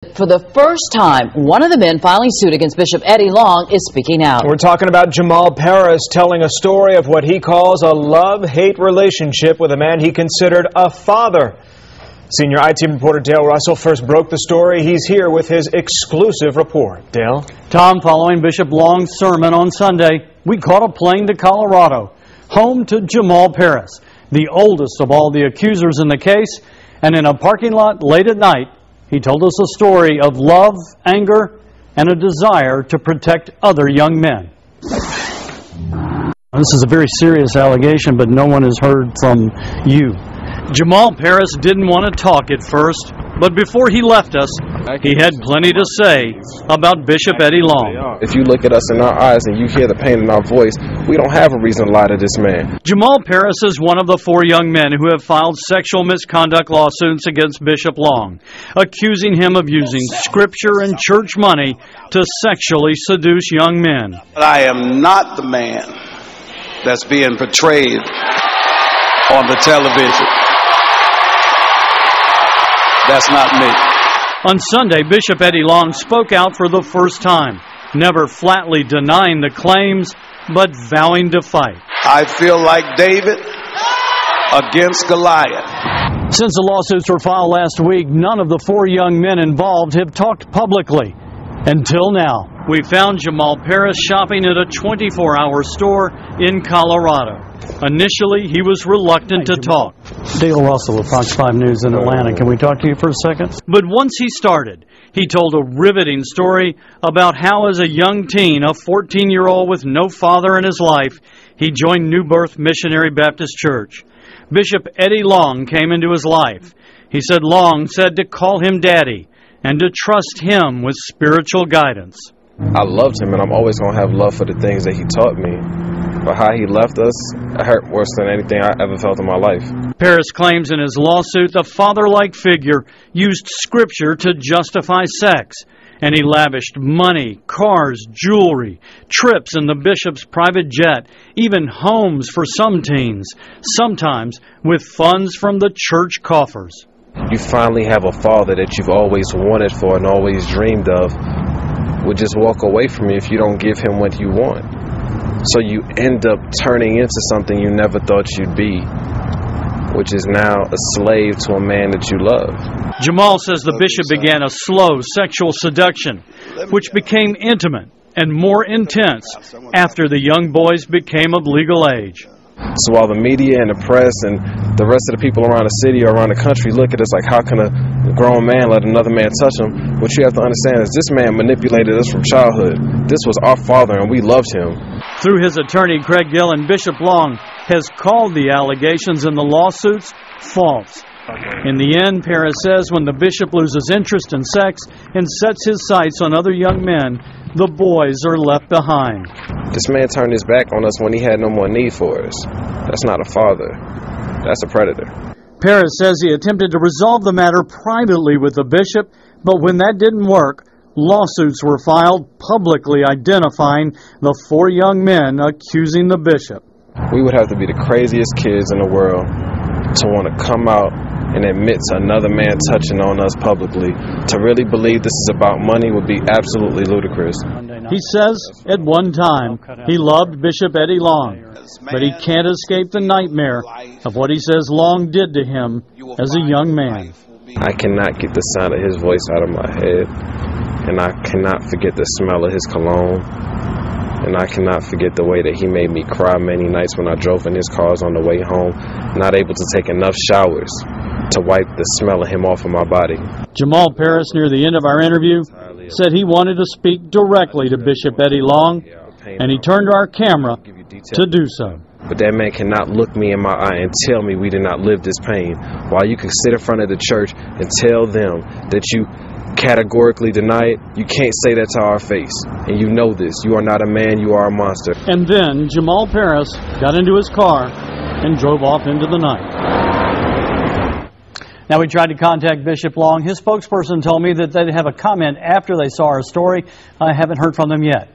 For the first time, one of the men filing suit against Bishop Eddie Long is speaking out. We're talking about Jamal Parris telling a story of what he calls a love-hate relationship with a man he considered a father. Senior I-Team reporter Dale Russell first broke the story. He's here with his exclusive report. Dale? Tom, following Bishop Long's sermon on Sunday, we caught a plane to Colorado, home to Jamal Parris, the oldest of all the accusers in the case, and in a parking lot late at night, he told us a story of love, anger, and a desire to protect other young men. This is a very serious allegation, but no one has heard from you. Jamal Parris didn't want to talk at first, but before he left us, he had plenty to say about Bishop Eddie Long. If you look at us in our eyes and you hear the pain in our voice, we don't have a reason to lie to this man. Jamal Parris is one of the 4 young men who have filed sexual misconduct lawsuits against Bishop Long, accusing him of using scripture and church money to sexually seduce young men. I am not the man that's being portrayed on the television. That's not me. On Sunday, Bishop Eddie Long spoke out for the first time, never flatly denying the claims, but vowing to fight. I feel like David against Goliath. Since the lawsuits were filed last week, none of the 4 young men involved have talked publicly. Until now, we found Jamal Parris shopping at a 24-hour store in Colorado. Initially, he was reluctant to talk. Dale Russell of Fox 5 News in Atlanta. Can we talk to you for a second? But once he started, he told a riveting story about how as a young teen, a 14-year-old with no father in his life, he joined New Birth Missionary Baptist Church. Bishop Eddie Long came into his life. He said Long said to call him Daddy and to trust him with spiritual guidance. I loved him, and I'm always going to have love for the things that he taught me. But how he left us, it hurt worse than anything I ever felt in my life. Parris claims in his lawsuit the father-like figure used scripture to justify sex, and he lavished money, cars, jewelry, trips in the bishop's private jet, even homes for some teens, sometimes with funds from the church coffers. You finally have a father that you've always wanted for and always dreamed of would just walk away from you if you don't give him what you want. So you end up turning into something you never thought you'd be, which is now a slave to a man that you love. Jamal says the bishop began a slow sexual seduction, which became intimate and more intense after the young boys became of legal age. So while the media and the press and the rest of the people around the city or around the country look at us like, how can a grown man let another man touch him? What you have to understand is this man manipulated us from childhood. This was our father, and we loved him. Through his attorney, Craig Gillen, Bishop Long has called the allegations in the lawsuits false. In the end, Parris says when the bishop loses interest in sex and sets his sights on other young men, the boys are left behind. This man turned his back on us when he had no more need for us. That's not a father. That's a predator. Parris says he attempted to resolve the matter privately with the bishop, but when that didn't work, lawsuits were filed publicly identifying the 4 young men accusing the bishop. We would have to be the craziest kids in the world to want to come out and admit to another man touching on us publicly. To really believe this is about money would be absolutely ludicrous. He says at one time he loved Bishop Eddie Long, but he can't escape the nightmare of what he says Long did to him as a young man. I cannot get the sound of his voice out of my head, and I cannot forget the smell of his cologne, and I cannot forget the way that he made me cry many nights when I drove in his cars on the way home, not able to take enough showers to wipe the smell of him off of my body. Jamal Parris, near the end of our interview, said he wanted to speak directly to Bishop Eddie Long, and he turned to our camera to do so. But that man cannot look me in my eye and tell me we did not live this pain, while you can sit in front of the church and tell them that you categorically deny it. You can't say that to our face, and you know this. You are not a man, you are a monster. And then Jamal Parris got into his car and drove off into the night. Now, we tried to contact Bishop Long. His spokesperson told me that they'd have a comment after they saw our story. I haven't heard from them yet.